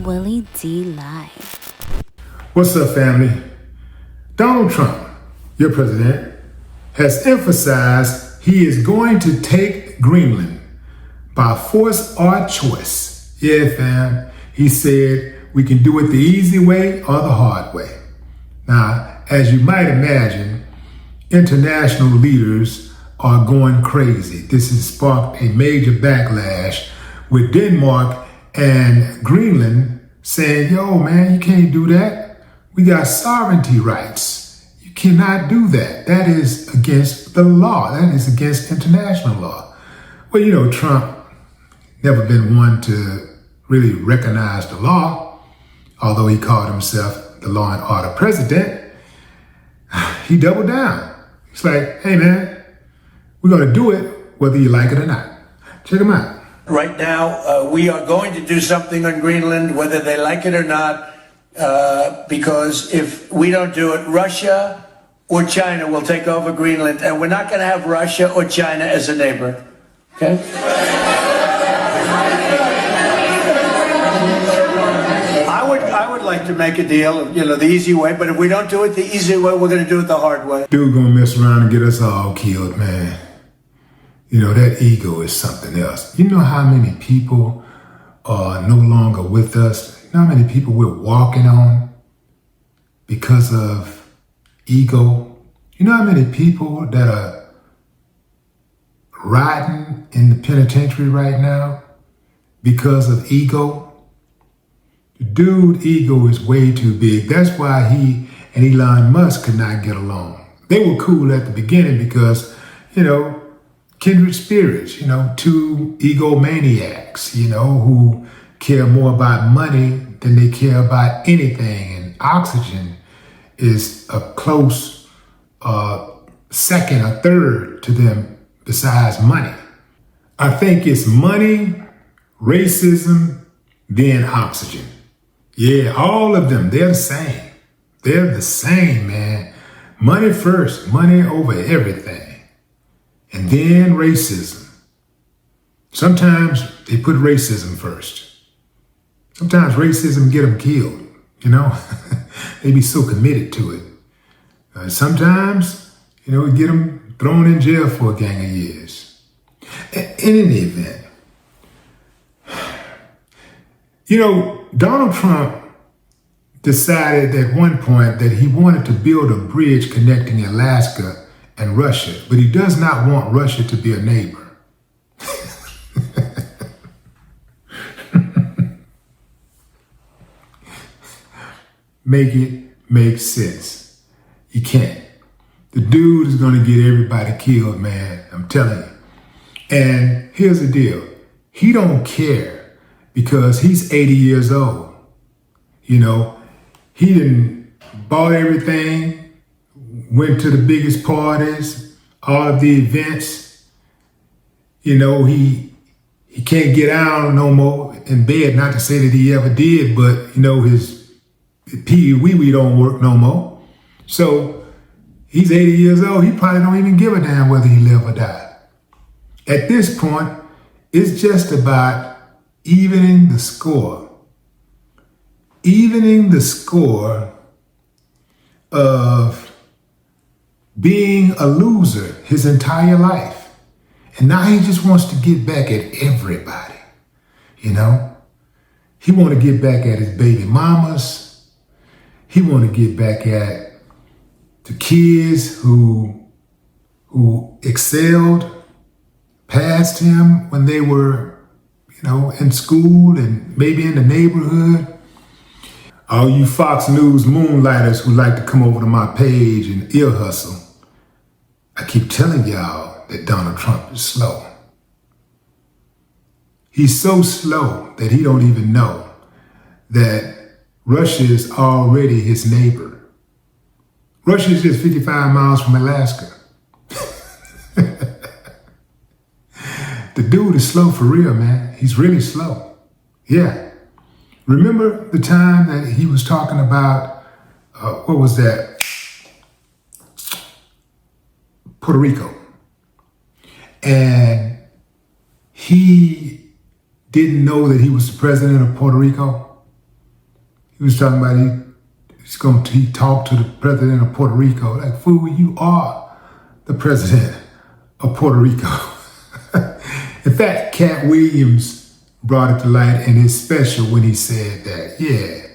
Willie D Live. What's up, family? Donald Trump, your president, has emphasized he is going to take Greenland by force or choice. Yeah, fam. He said we can do it the easy way or the hard way. Now, as you might imagine, international leaders are going crazy. This has sparked a major backlash with Denmark and Greenland saying, yo, man, you can't do that. We got sovereignty rights. You cannot do that. That is against the law. That is against international law. Well, you know, Trump never been one to really recognize the law, although he called himself the law and order president. He doubled down. He's like, hey, man, we're going to do it whether you like it or not. Check him out. Right now, we are going to do something on Greenland, whether they like it or not, because if we don't do it, Russia or China will take over Greenland, and we're not going to have Russia or China as a neighbor. Okay? I would like to make a deal, you know, the easy way, but if we don't do it the easy way, we're going to do it the hard way. Dude gonna mess around and get us all killed, man. You know, that ego is something else. You know how many people are no longer with us? You know how many people we're walking on because of ego? You know how many people that are rotting in the penitentiary right now because of ego? The dude ego is way too big. That's why he and Elon Musk could not get along. They were cool at the beginning because, you know, kindred spirits, you know, two egomaniacs, you know, who care more about money than they care about anything. And oxygen is a close second or third to them besides money. I think it's money, racism, then oxygen. Yeah, all of them, they're the same. They're the same, man. Money first, money over everything. And then racism. Sometimes they put racism first. Sometimes racism get them killed, you know? They be so committed to it. Sometimes, you know, we get them thrown in jail for a gang of years. In any event, you know, Donald Trump decided at one point that he wanted to build a bridge connecting Alaska and Russia, but he does not want Russia to be a neighbor. Make it make sense. You can't. The dude is going to get everybody killed, man. I'm telling you. And here's the deal. He don't care because he's 80 years old. You know, he done bought everything, went to the biggest parties, all of the events. You know, he can't get out no more in bed. Not to say that he ever did, but, you know, his pee-wee don't work no more. So he's 80 years old. He probably don't even give a damn whether he live or die. At this point, it's just about evening the score. Evening the score of being a loser his entire life. And now he just wants to get back at everybody, you know? He want to get back at his baby mamas. He want to get back at the kids who excelled past him when they were, you know, in school and maybe in the neighborhood. All you Fox News moonlighters who like to come over to my page and ear hustle, I keep telling y'all that Donald Trump is slow. He's so slow that he don't even know that Russia is already his neighbor. Russia is just 55 miles from Alaska. The dude is slow for real, man. He's really slow. Yeah. Remember the time that he was talking about, what was that? Puerto Rico. And he didn't know that he was the president of Puerto Rico. He was talking about he talked to the president of Puerto Rico. Like, fool, you are the president of Puerto Rico. In fact, Cat Williams brought it to light, and it's special when he said that, yeah,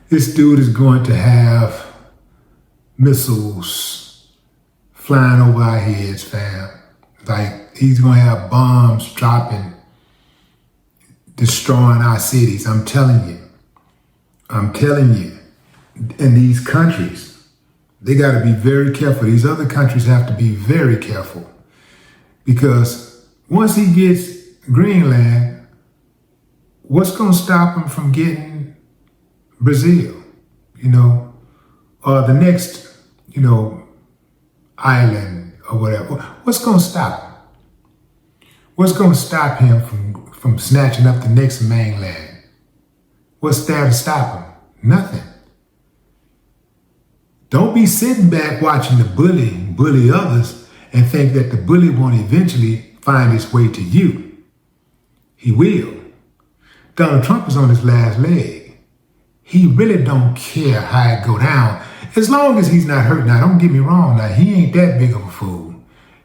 this dude is going to have missiles flying over our heads, fam. Like, he's going to have bombs dropping, destroying our cities. I'm telling you. In these countries, they got to be very careful. These other countries have to be very careful, because once he gets Greenland, what's going to stop him from getting Brazil, or the next, island or whatever? What's going to stop him? What's going to stop him from snatching up the next mainland? What's there to stop him? Nothing. Don't be sitting back watching the bully others and think that the bully won't eventually find his way to you. He will. Donald Trump is on his last leg. He really don't care how it go down, as long as he's not hurt. Now, don't get me wrong. Now, he ain't that big of a fool.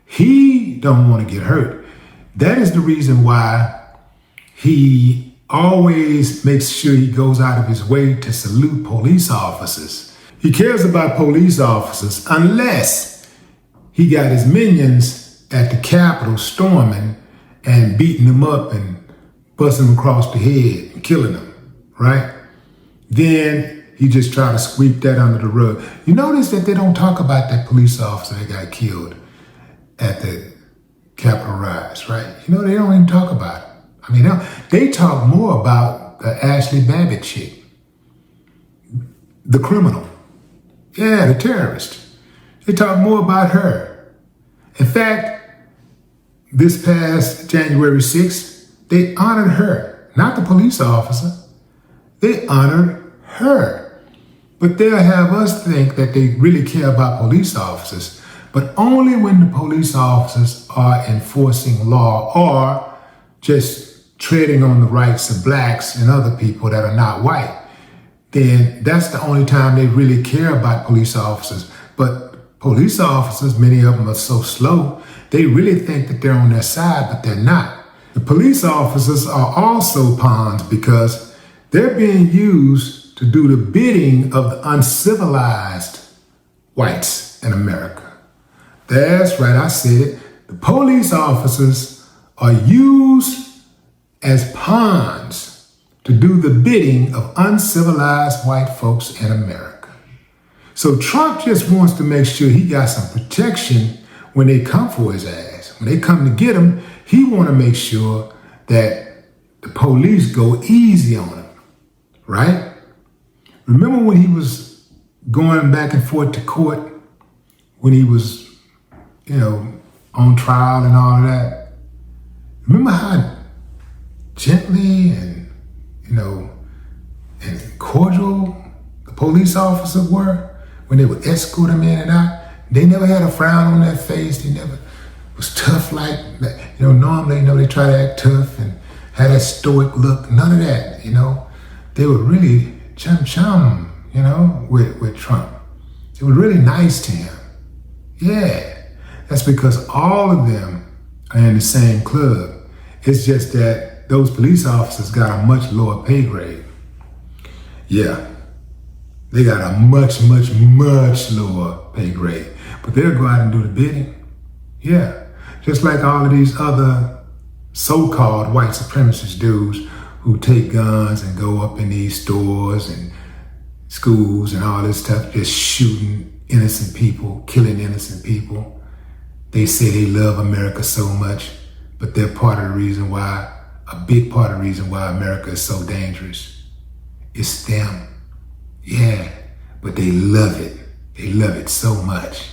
He don't want to get hurt. That is the reason why he always makes sure he goes out of his way to salute police officers. He cares about police officers unless he got his minions at the Capitol storming and beating them up and busting them across the head and killing them, right? Then he just try to sweep that under the rug. You notice that they don't talk about that police officer that got killed at the Capitol riots, right? They don't even talk about it. I mean, they talk more about the Ashley Babbitt chick, the criminal. Yeah, the terrorist. They talk more about her. In fact, this past January 6th, they honored her, not the police officer. They honored her. But they'll have us think that they really care about police officers, but only when the police officers are enforcing law or just treading on the rights of blacks and other people that are not white. Then that's the only time they really care about police officers. But police officers, many of them are so slow, they really think that they're on their side, but they're not. The police officers are also pawns because they're being used to do the bidding of the uncivilized whites in America. That's right, I said it. The police officers are used as pawns to do the bidding of uncivilized white folks in America. So Trump just wants to make sure he got some protection when they come for his ass. When they come to get him, he want to make sure that the police go easy on him, right? Remember when he was going back and forth to court, when he was, on trial and all of that? Remember how gently and cordial the police officers were when they would escort him in and out? They never had a frown on their face. They never was tough like that. Normally, they try to act tough and have that stoic look. None of that, They were really chum, with Trump. They were really nice to him. Yeah, that's because all of them are in the same club. It's just that those police officers got a much lower pay grade. Yeah, they got a much, much, much lower pay grade. But they'll go out and do the bidding. Yeah, just like all of these other so-called white supremacist dudes who take guns and go up in these stores and schools and all this stuff, just shooting innocent people, killing innocent people. They say they love America so much, but they're part of the reason why, a big part of the reason why America is so dangerous. It's them. Yeah, but they love it. They love it so much.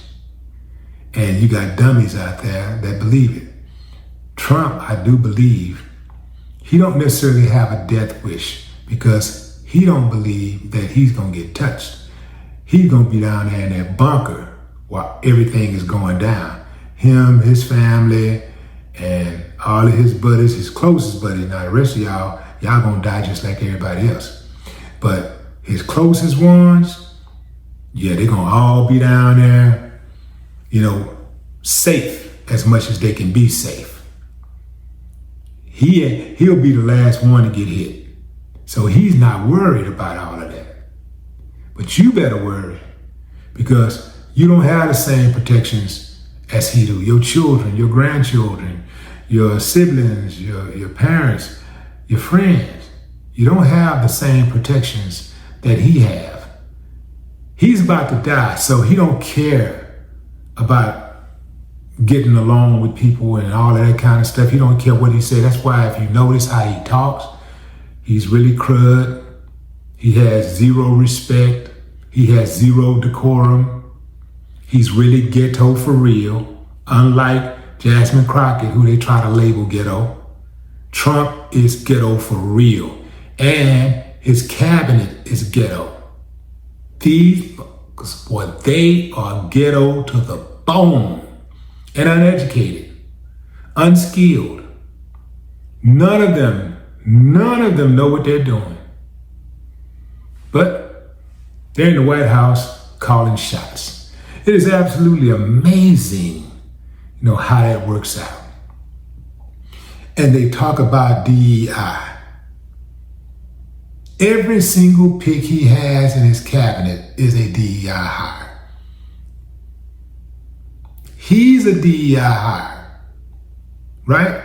And you got dummies out there that believe it. Trump, I do believe, he don't necessarily have a death wish because he don't believe that he's gonna get touched. He's gonna be down there in that bunker while everything is going down. Him, his family, and all of his buddies, his closest buddies. Now the rest of y'all gonna die just like everybody else. But his closest ones, yeah, they're going to all be down there, safe as much as they can be safe. He'll be the last one to get hit. So he's not worried about all of that. But you better worry, because you don't have the same protections as he do. Your children, your grandchildren, your siblings, your parents, your friends. You don't have the same protections that he have. He's about to die, so he don't care about getting along with people and all of that kind of stuff. He don't care what he said. That's why if you notice how he talks, he's really crud. He has zero respect. He has zero decorum. He's really ghetto for real. Unlike Jasmine Crockett, who they try to label ghetto. Trump is ghetto for real. And his cabinet is ghetto. These fuckers, boy, they are ghetto to the bone. And uneducated, unskilled. None of them know what they're doing. But they're in the White House calling shots. It is absolutely amazing, how that works out. And they talk about DEI. Every single pick he has in his cabinet is a DEI hire. He's a DEI hire, right?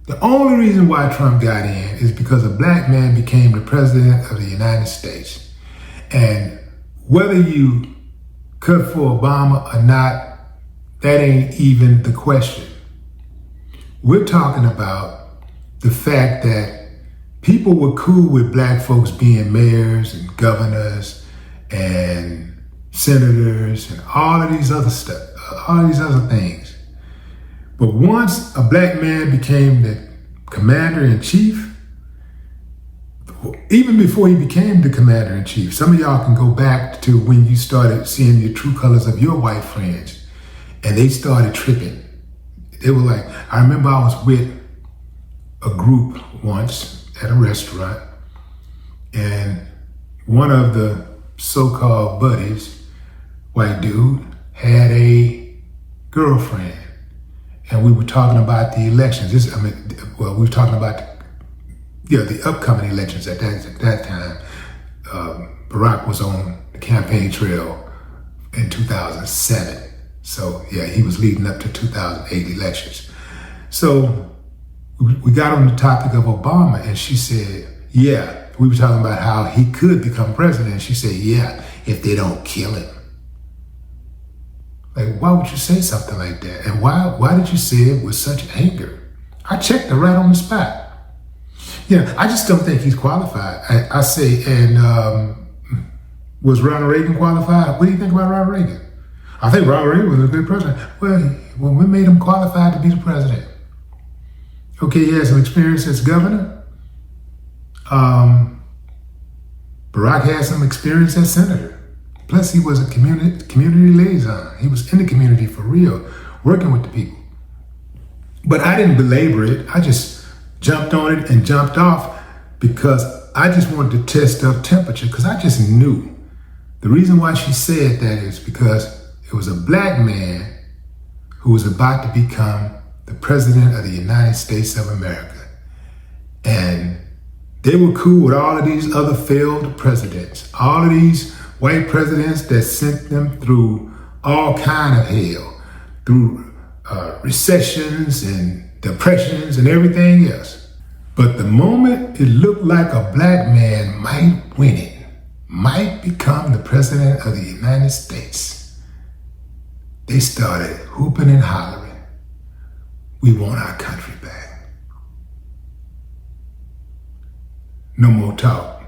The only reason why Trump got in is because a black man became the president of the United States. And whether you cut for Obama or not, that ain't even the question. We're talking about the fact that people were cool with black folks being mayors and governors and senators and all of these other stuff. All these other things. But once a black man became the commander-in-chief, even before he became the commander-in-chief, some of y'all can go back to when you started seeing the true colors of your white friends, and they started tripping. They were like, I remember I was with a group once at a restaurant, and one of the so-called buddies, white dude, had a girlfriend, and we were talking about the elections. We were talking about the upcoming elections at that time. Barack was on the campaign trail in 2007. So yeah, he was leading up to 2008 elections. So we got on the topic of Obama, and she said, yeah, we were talking about how he could become president. And she said, yeah, if they don't kill him. Like, why would you say something like that? And why did you say it with such anger? I checked her right on the spot. Yeah, I just don't think he's qualified. I say, and was Ronald Reagan qualified? What do you think about Ronald Reagan? I think Ronald Reagan was a good president. Well, we made him qualified to be the president. Okay, he has some experience as governor. Barack has some experience as senator. Plus, he was a community liaison. He was in the community for real, working with the people. But I didn't belabor it. I just jumped on it and jumped off because I just wanted to test her temperature, because I just knew. The reason why she said that is because it was a black man who was about to become the president of the United States of America. And they were cool with all of these other failed presidents, all of these white presidents that sent them through all kind of hell, through recessions and depressions and everything else. But the moment it looked like a black man might win it, might become the president of the United States, they started hooping and hollering, we want our country back. No more talk.